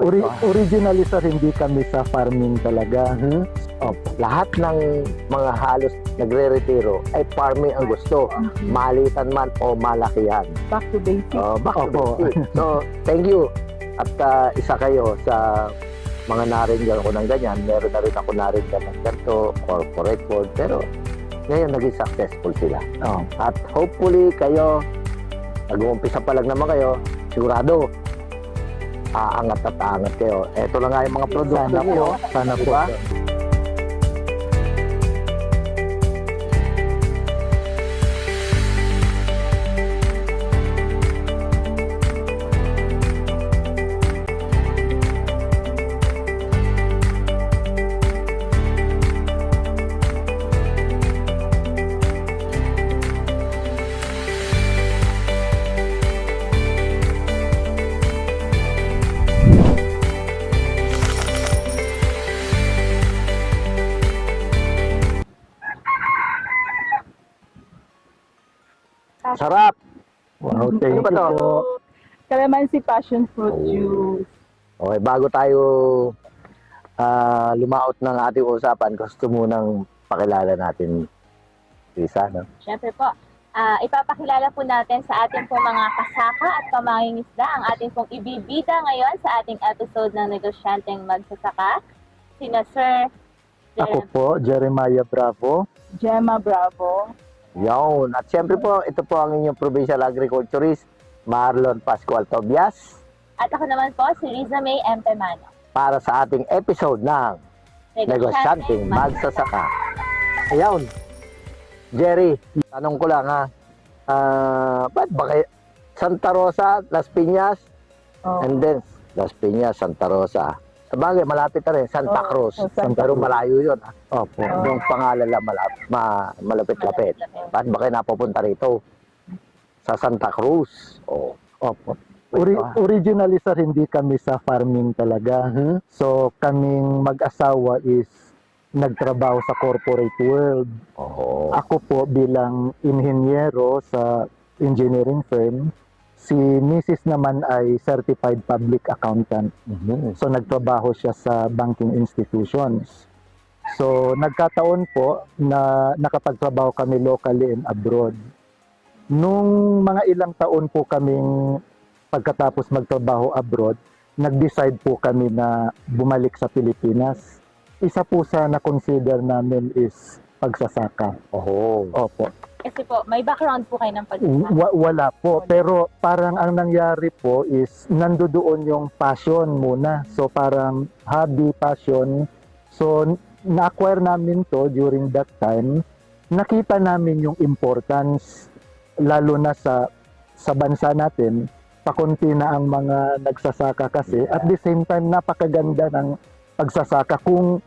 Originally sir, hindi kami sa farming talaga. Lahat ng mga halos nagre-retiro ay farming ang gusto. Malitan man o malakihan. Back to basics. Back to basics. So, thank you. At isa kayo sa mga naringgan ko ng ganyan. Meron na rin ako naringgan ng ganito, corporate world. Pero ngayon naging successful sila. At hopefully kayo, nag-uumpisa pa lang naman kayo, sigurado, aangat at aangat kayo. Ito lang nga yung mga produkto nyo. Sana po. Diba? Sarap! Wow, thank Ano ba you to? po. Calamansi passion fruit juice. Okay, bago tayo lumaot ng ating usapan, gusto munang pakilala natin, Risa, no? Siyempre po, ipapakilala po natin sa ating pong mga kasaka at pamangingisda ang ating pong ibibida ngayon sa ating episode ng Negosyanteng Magsasaka. Sina Sir Ako po, Jeremiah Bravo. Gemma Bravo. Yun. At siyempre po, ito po ang inyong provincial agriculturist, Marlon Pascual Tobias, At ako naman po, si Riza May M. Pemano. para sa ating episode ng Negosyanteng Magsasaka. Ayun. Jerry, tanong ko lang ha. Ba't ba kayo? Santa Rosa, Las Piñas, and then Las Piñas, Santa Rosa. Sabagay, malapit na rin. Santa Cruz. Pero malayo yun. Opo. Yung pangalan lang malapit-lapit. Ba't ba kayo napupunta rito? Sa Santa Cruz. Opo. Originally sir, hindi kami sa farming talaga. So kaming mag-asawa is nagtrabaho sa corporate world. Ako po bilang inhinyero sa engineering firm, si Mrs. naman ay certified public accountant. So nagtrabaho siya sa banking institutions. So nagkataon po na nakapagtrabaho kami locally and abroad. Nung mga ilang taon po kaming pagkatapos magtrabaho abroad, nag-decide po kami na bumalik sa Pilipinas. Isa po sa na-consider namin is pagsasaka. Opo. Kasi po, may background po kayo ng pagsasaka. Wala po. Pero parang ang nangyari po is nandoon yung passion muna. So parang hobby, passion. So na-acquire namin to during that time. Nakita namin yung importance, lalo na sa bansa natin. Pakunti na ang mga nagsasaka kasi. At the same time, napakaganda ng pagsasaka kung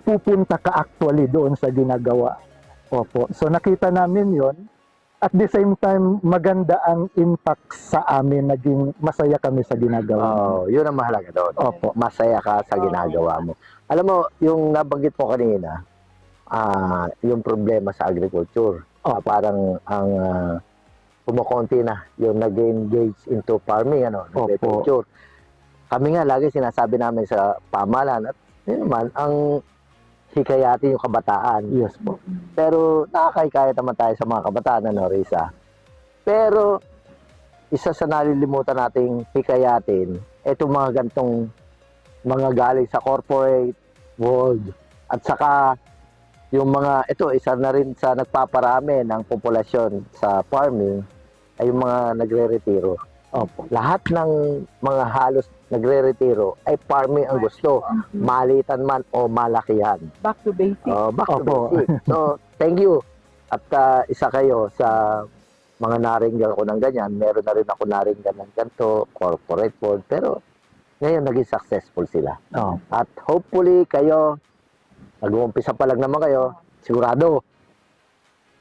pupunta ka actually doon sa ginagawa. Opo. So nakita namin yon. At the same time, maganda ang impact sa amin. Naging masaya kami sa ginagawa. Yun ang mahalaga doon. Opo. Masaya ka sa ginagawa mo. Alam mo, yung nabanggit mo kanina, yung problema sa agriculture. Parang ang kumukonti na yung nag-engage into farming, agriculture. Kami nga lagi sinasabi namin sa pamahalaan at yun naman, ang hikayatin yung kabataan. Yes po. Pero nakakahikayat naman tayo sa mga kabataan, Risa? Pero isa sa nalilimutan nating hikayatin, itong mga gantong mga galing sa corporate world. At saka yung mga, ito, isa na rin sa nagpaparami ng populasyon sa farming, ay yung mga nagre-retiro. Lahat ng mga halos nagre-retiro ay farming ang gusto. Malitan man o malakihan. Back to basics. Back to basics. So, thank you. At isa kayo sa mga naringgan ko ng ganyan. Meron na rin ako naringgan ng ganito, corporate world. Pero ngayon naging successful sila. At hopefully kayo, nag-uumpisa pa lang naman kayo, sigurado,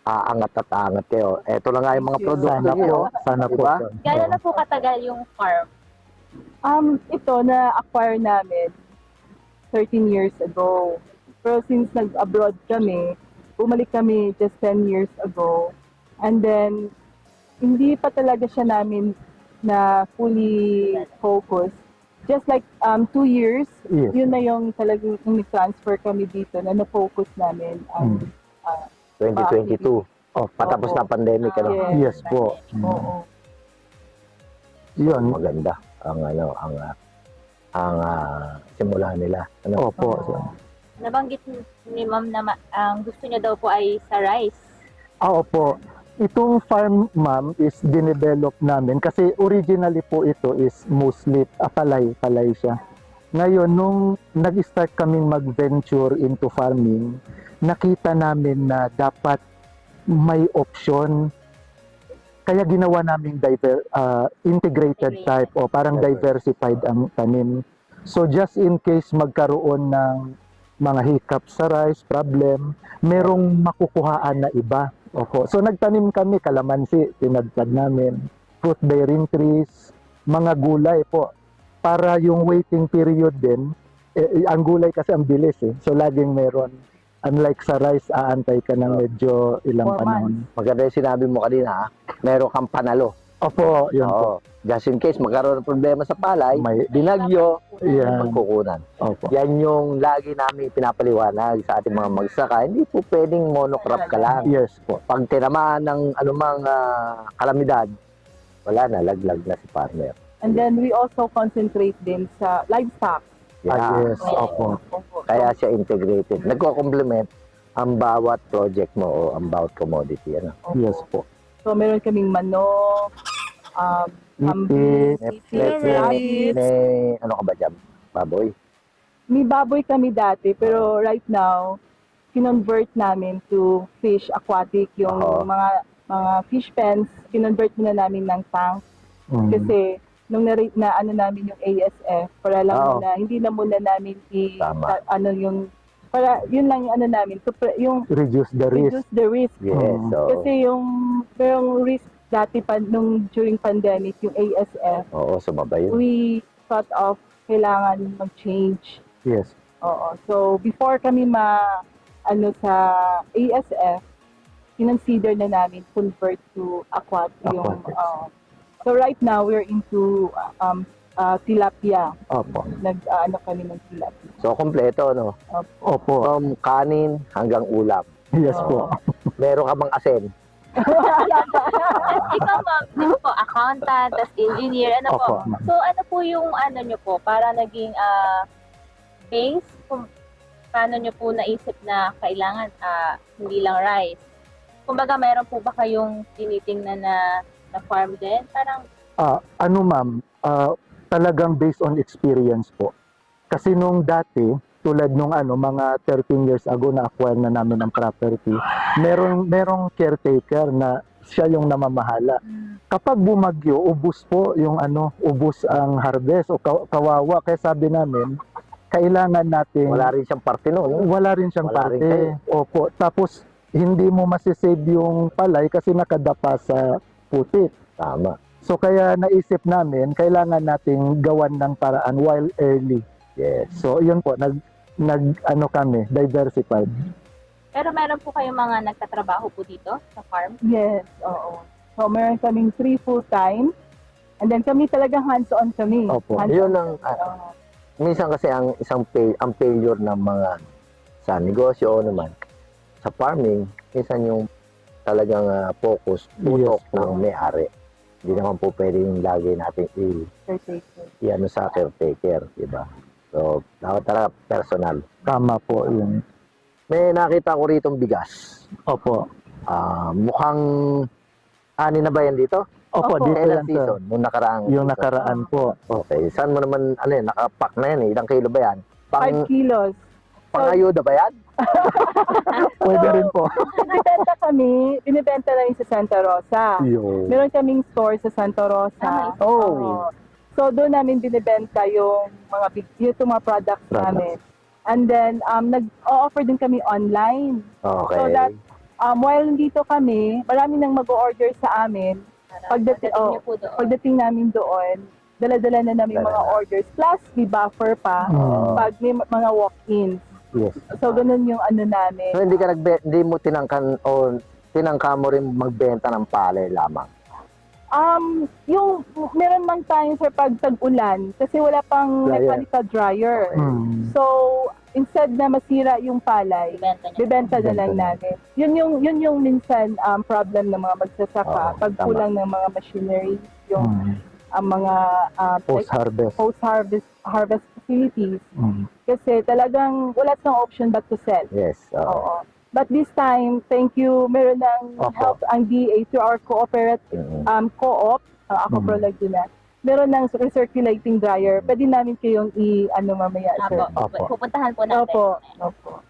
aangat at aangat kayo. Ito lang nga yung mga produkto nyo. Sana po. Diba? Gano'n na po katagal yung farm? Ito na-acquire namin 13 years ago. Pero since nag-abroad kami, bumalik kami just 10 years ago. And then, hindi pa talaga siya namin na fully focused just like 2 years, Yes. yun na yung talagang transfer kami dito na na-focus namin ang 2022. Opo. Patapos na pandemic, ano? Yes po. Oo. Yun. Maganda ang simula nila. Ano? Opo. Nabanggit ni Ma'am na ang gusto niya daw po ay sa rice. Opo. Itong farm, ma'am, is dinevelop namin kasi originally po ito is mostly palay siya. Ngayon, nung nag-start kaming mag-venture into farming, nakita namin na dapat may option. Kaya ginawa namin integrated type o parang diversified ang tanim. So just in case magkaroon ng mga hiccups sa rice, problem, merong makukuhaan na iba. Opo. So nagtanim kami, kalamansi, tinadtad namin, fruit bearing trees, mga gulay po. Para yung waiting period din, ang gulay kasi ang bilis eh. So laging meron. Unlike sa rice, aantay ka ng medyo ilang 4 panahon. Maganda yung sinabi mo kanina, meron kang panalo. Opo, yun po. Oo. Just in case magkaroon ng problema sa palay, May, binagyo, yan. pagkukunan. Opo. Yan yung lagi namin pinapaliwanag sa ating mga magsaka. Hindi po pwedeng monocrop ka lang. Yes po. Pag tinamaan ng anumang kalamidad, wala na, laglag na si farmer. And then we also concentrate din sa livestock. Yes, Oo. opo. Kaya siya integrated. Nagko-complement ang bawat project mo o ang bawat commodity. Ano? Yes po. So meron kaming manok, kambing, rabbit. May ano ka ba dyan? Baboy? May baboy kami dati, pero right now, kinonvert namin to fish aquatic, yung Oo. mga fish pens, kinonvert muna namin ng tank. Mm. Kasi nung na ano namin yung ASF, para lang Oo. muna, hindi na muna namin Tama. para yun lang yung ano namin, yung Reduce the risk. reduce the risk. Yes. So, Kasi yung risk dati nung during pandemic, yung ASF, oo, sumaba yun. we thought of kailangan mag-change. Yes. Oo. So, before kami sa ASF, kinonsider na namin convert to aquatic. Aquatics. So, right now, we're into tilapia. Opo. Kami ng tilapia. So, kompleto, no? Opo. From kanin hanggang ulam. Yes po. Meron ka bang asin? Ikaw, Ma'am, di ba po, accountant, tas engineer, ano po? Opo. So, ano po yung ano nyo po, para naging base kung paano nyo po naisip na kailangan hindi lang rice? Kumbaga, meron po ba kayong tinitingnan na farm din? Parang, Ano ma'am, talagang based on experience po. Kasi nung dati, tulad nung mga 13 years ago na acquire na namin ang property, merong caretaker na siya yung namamahala. Kapag bumagyo, ubos po yung ubos ang harvest o kawawa. Kaya sabi namin, kailangan natin Wala rin siyang parte noon. wala rin siyang Wala rin parte. Opo. Tapos hindi mo masisave yung palay kasi nakadapa sa putik. Tama. So kaya naisip namin, kailangan nating gawan ng paraan while early. Yes. So yun po, kami, diversified. pero meron po kayong mga nagtatrabaho po dito sa farm? Yes, oo. So, meron kaming 3 full-time. And then kami talagang hands-on kami. Opo. Hands-on Yun ang, kami, oo. minsan kasi ang ang failure ng mga sa negosyo o naman sa farming, minsan yung talagang focus, tutok Yes po. ng may-ari. Hindi naman po pwedeng lagi natin Caretaker. i-ano sa caretaker, di ba? So, dapat talaga personal. Tama po yun. May nakita ko rito bigas. Opo. Mukhang ani na ba yan dito? Opo, Opo. dito Kailan yan sir. season? Nung nakaraang Yung season? nakaraan po. Okay. Saan mo naman, nakapack na yan eh. Ilang kilo ba yan? 5 kilos. Pangayuda ba yan? Pwede rin po. Binibenta na rin sa Santa Rosa. Yun. Meron kaming store sa Santa Rosa. Oh. So, doon namin binibenta yung mga products namin. And then, nag-o-offer din kami online. Okay. So that, while nandito kami, marami nang mag-o-order sa amin. Pagdating nyo po doon. Pagdating namin doon, dala-dala na namin Dala mga na. orders. Plus, may buffer pa pag may mga walk-ins. Yes. So, ganun yung namin. So, hindi mo tinangka mo rin magbenta ng palay lamang. Yung meron man tayo sir pag tag-ulan kasi wala pang Dryer. mechanical dryer. Mm. So, instead na masira yung palay, Ibenta niya. bibenta na lang Bibenta na. natin. Yun yung minsan problem ng mga magsasaka Oo, pag tama. kulang ng mga machinery, yung Mm. ang mga Post-harvest. post-harvest facilities. Mm. Kasi talagang wala ng option but to sell. Yes. Oo. Oo. But this time, thank you, meron ng Opo. help ang DA through our Mm. co-op, ako Mm. Prolag din na. Meron ng recirculating dryer. Pwede namin kayong mamaya, sir. Opo. Opo. Pupuntahan po natin. Opo.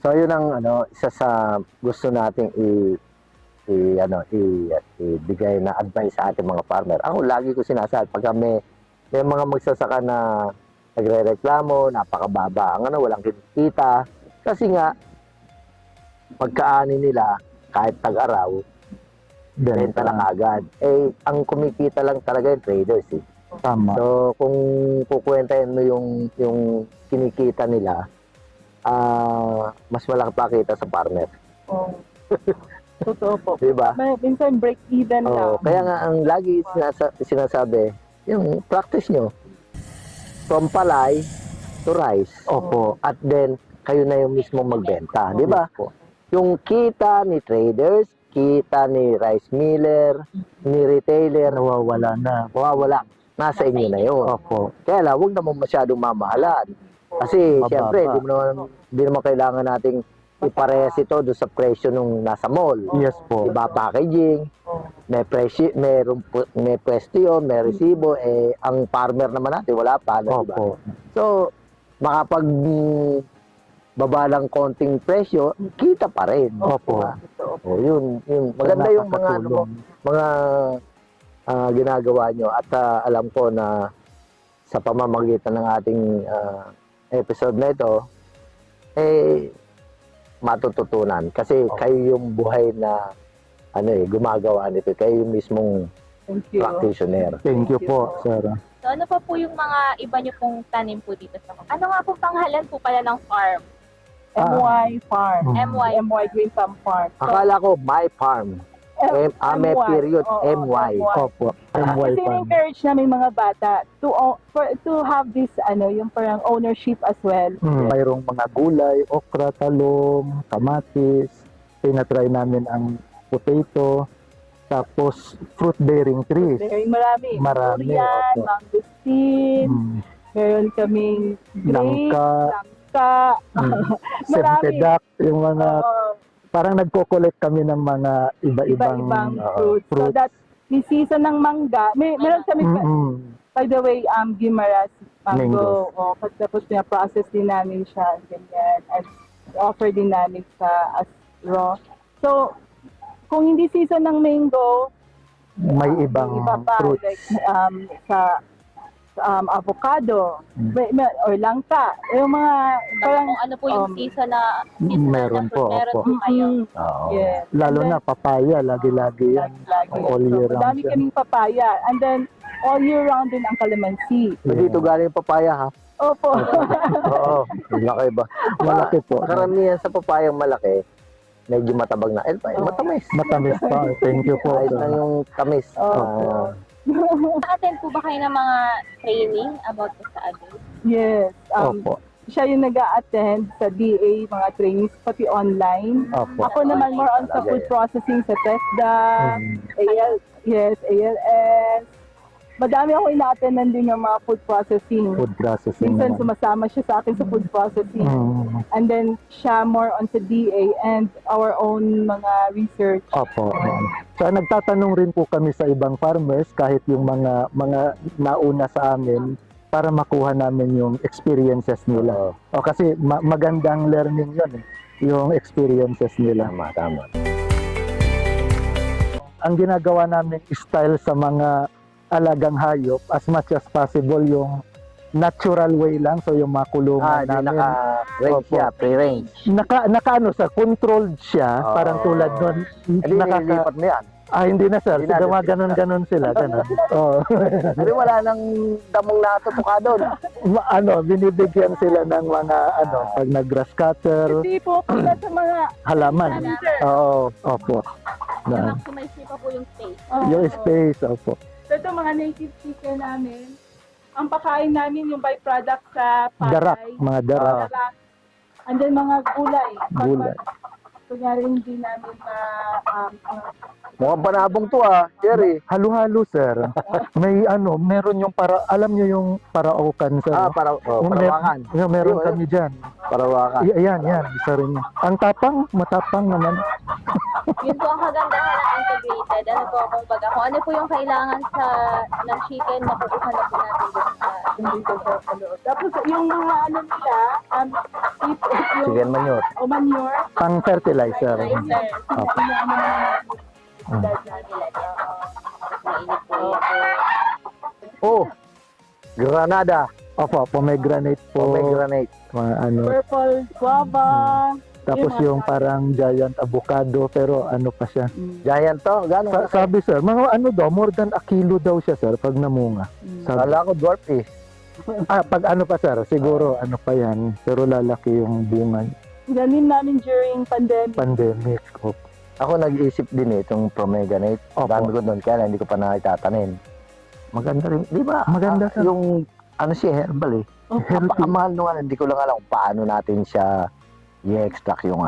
So yun ang isa sa gusto nating ibigay na advice sa ating mga farmer. Ako lagi ko sinasabi pag may mga magsasaka na nagrereklamo, napakababa ang walang kinikita. Kasi nga pagkaani nila kahit tag-araw, benta na agad. Ang kumikita lang talaga yung traders eh. Tama. So, kung kukwentahin mo yung kinikita nila, mas malaki pa kita sa farmer. Oh. Totoo po. Di ba? Minsan break even lang. Kaya nga, ang lagi sinasabi, yung practice nyo, from palay to rice. Opo. At then, kayo na yung mismo magbenta. Di ba? Opo. Yung kita ni traders, kita ni rice miller, ni retailer, Nawawala na. mawawala. Nasa inyo na yun. Opo. Kaya lang, huwag naman masyadong mamahalan. Kasi, Mababa. siyempre, di naman kailangan nating iparehas ito doon sa presyo nung nasa mall. Yes po. Iba packaging, may presyo, may pwesto yun, may resibo, ang farmer naman natin, wala pa. Diba? Opo. So, makapag baba lang konting presyo, kita pa rin. Opo. Yun. Maganda yung mga ginagawa nyo at alam ko na sa pamamagitan ng ating episode na ito matututunan kasi kayo yung buhay na gumagawa nito, kayo yung mismong Thank you. practitioner. Thank you po, sir. So ano pa po yung mga iba niyo pong tanim po dito sa ano nga pong panghalan po pala ng farm? MY Farm. Mm. MY Green Thumb Farm. So, Akala ko my farm. May period, MY. Opo. MY Kasi Farm. encourage namin mga bata to have this yung parang ownership as well. Mayroong mga gulay, okra, talong, kamatis. Tinatry namin ang potato. Tapos fruit-bearing trees. Very marami. Marami, Durian, opo. mangosteen, Mm. meron kaming grapes, Langka. langka. Marami. Sempedak, yung mga Oo, parang nagko-collect kami ng mga iba-ibang iba-ibang fruits. So fruits. that the season ng mangga, meron kami by the way, Guimaras Mango. mango. Tapos process din namin siya, ganyan. And offer din namin as raw. So, kung hindi season ng mango, May ibang iba pa, fruits. like sa avocado, or langka. Yung mga, parang, Kung ano po yung season na Meron po, meron opo. po kayo. Oo. yeah. Lalo And na papaya, lagi-lagi yan. Lagi. All year So, round madami yan. kaming papaya. And then, all year round din ang calamansi. Dito galing yung papaya ha? Opo. Oo. Malaki ba? Malaki po. Karamihan sa papayang malaki, medyo matabag na. Matamis. Matamis pa. Thank you po. Kahit sir. na yung tamis. Opo. Naka-attend po ba kayo ng mga training about po sa adult? Yes. Opo. Siya yung nag-a-attend sa DA, mga trainings, pati online. Opo. Ako naman more on sa food processing sa TESDA, ALS. Madami ako ina-attendan din ng mga food processing. Food processing. Minsan naman. sumasama siya sa akin sa food processing. Mm. And then siya more on sa DA and our own mga research. Opo. So nagtatanong rin po kami sa ibang farmers kahit yung mga nauna sa amin para makuha namin yung experiences nila. O kasi magandang learning yun yung experiences nila. Tama. Ang ginagawa namin style sa mga alagang hayop as much as possible yung natural way lang, so yung makulungan Hindi namin. naka-range Opo. siya, pre-range. Naka sa controlled siya, parang tulad nun. Hindi nililipat mo yan. Hindi na sir, Hindi na. ganon sila, ganon. Oo. Hindi wala nang damong natutuka doon. Binibigyan sila ng mga pag nag-grass cutter, Hindi po pala sa mga halaman. Oo, opo. Na, Na-maximize niyo pa po yung space. yung space, opo. So ito mga native chicken namin. Ang pakain namin yung byproduct sa Darak, patay. mga darak. Darak. And then mga gulay. Gulay. Kunyari hindi namin Mukhang panabong to Jerry. Halo-halo, sir. May meron yung alam nyo yung paraokan, sir. Parawakan. Meron Ayun, kami dyan. Parawakan. Ayan, isa rin yun. Ang matapang naman. Yun po ang kagandahan ng integrated. Ano po, kung ano po yung kailangan ng chicken, makukuha na po natin dito sa Tapos yung mga nila, yung Chicken manure. o manure, Pang fertilizer. fertilizer. Opo. Mainit po yun. Oh, Granada. Opo, pomegranate po. Pomegranate. Mga purple guava. Tapos yung parang giant avocado, pero pa siya. Giant to. Gano'n? Sabi, sir, mga more than a kilo daw siya, sir, pag namunga. Sabi. Kala ko dwarf Pag pa, sir, siguro pa yan, pero lalaki yung bunga. Ganin namin during Pandemic. Opo. Ako nag-iisip din itong pomegranate. Opo. Dami ko doon, kaya lang hindi ko pa nakitatanim. Maganda rin. Di ba? Maganda, sir. Yung, siya, herbal eh. Napaka-mahal nung hindi ko lang alam kung paano natin siya i-extract yung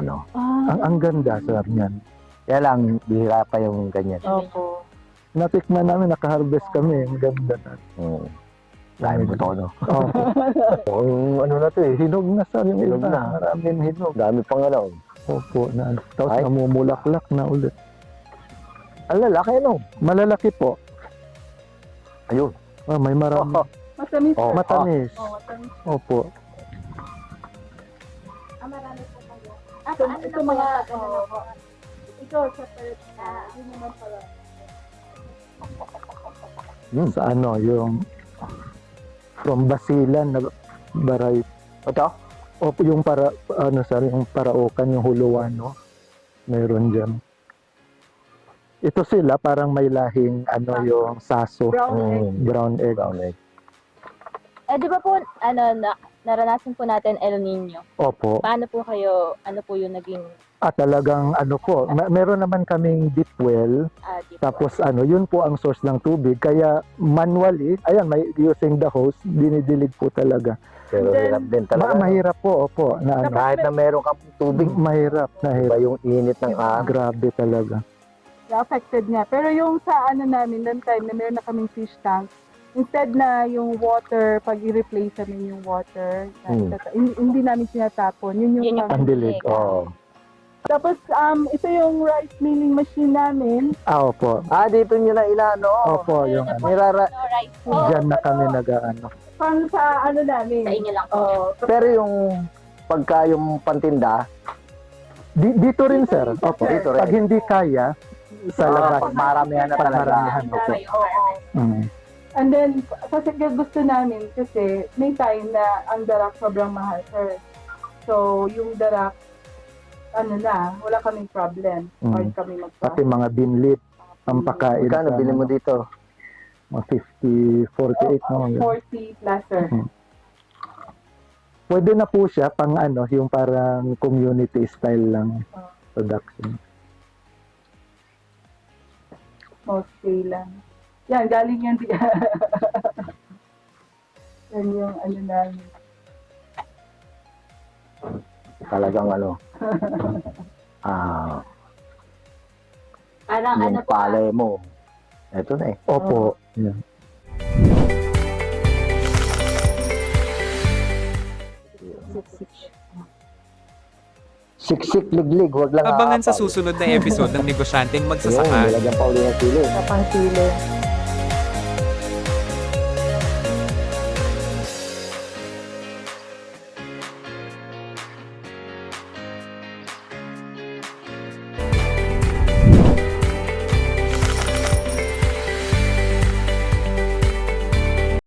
Ang ganda, sir, yan. Kaya lang, bihira pa yung ganyan. Opo. Natikman namin, naka-harvest kami. Ang ganda na. Dami mo to, no? Opo. Yung na to eh. Hinog na, sir, yung Hinog iba. na. Maraming hinog. Dami pang Opo. Tapos Ay. namumulaklak na ulit. Ang lalaki, Malalaki po. Ayun. May marami. Matamis. Oh, Matamis. Matamis. Opo. Marami po kayo. Ito mga, ito, separate na. Yun naman pala. Sa yung from Basilan na variety. Ito? Opo, yung sir, yung paraokan, yung huluano. Meron dyan. Ito sila, parang may lahing, yung saso. Brown egg. Brown egg. Brown egg. Di ba po, naranasan po natin El Nino. Opo. Paano po kayo, ano po yung naging Talagang po, meron naman kaming deep well, di po? tapos yun po ang source ng tubig, kaya manually, may using the hose, dinidilig po talaga. Pero Then, hirap din talaga. Mahirap po, opo, na Kahit na meron kang tubig, mahirap, iba yung init ng grabe talaga. Affected niya. Pero yung sa namin, noong time na meron na kaming fish tank, instead na yung water, pag i-replace namin yung water, hindi namin sinatapon. Yun yung Pandilig. Oo. Tapos, ito yung rice milling machine namin. Opo. Dito nyo na ilano. Opo, yung Rice po. dyan na kami Pang sa namin. Sa inyo lang po. Oh, Pero yung pagka yung pantinda, dito rin, sir. Opo. Dito rin. Pag hindi kaya, sa labas. pag maramihan na talaga. Maramihan, opo. And then, kasi gusto namin, kasi may time na ang darak sobrang mahal, sir. So, yung darak, wala kaming problem. Hard kami Pati magpapakain. mga binlip, ang pakain. Magkano bilhin mo dito? Mga 50, 48, no? 40 plus, sir. Pwede na po siya pang yung parang community style lang production. Small scale lang. Yan, galing yan. Yan yung namin. Talagang Parang yung palay mo. Ito na eh. Opo. Yan. Siksik, liglig, wag lang Abangan sa aapaw. susunod na episode ng Negosyanteng Yung, Magsasaka. nilagyan pa uli ng sili. Sa pang sili.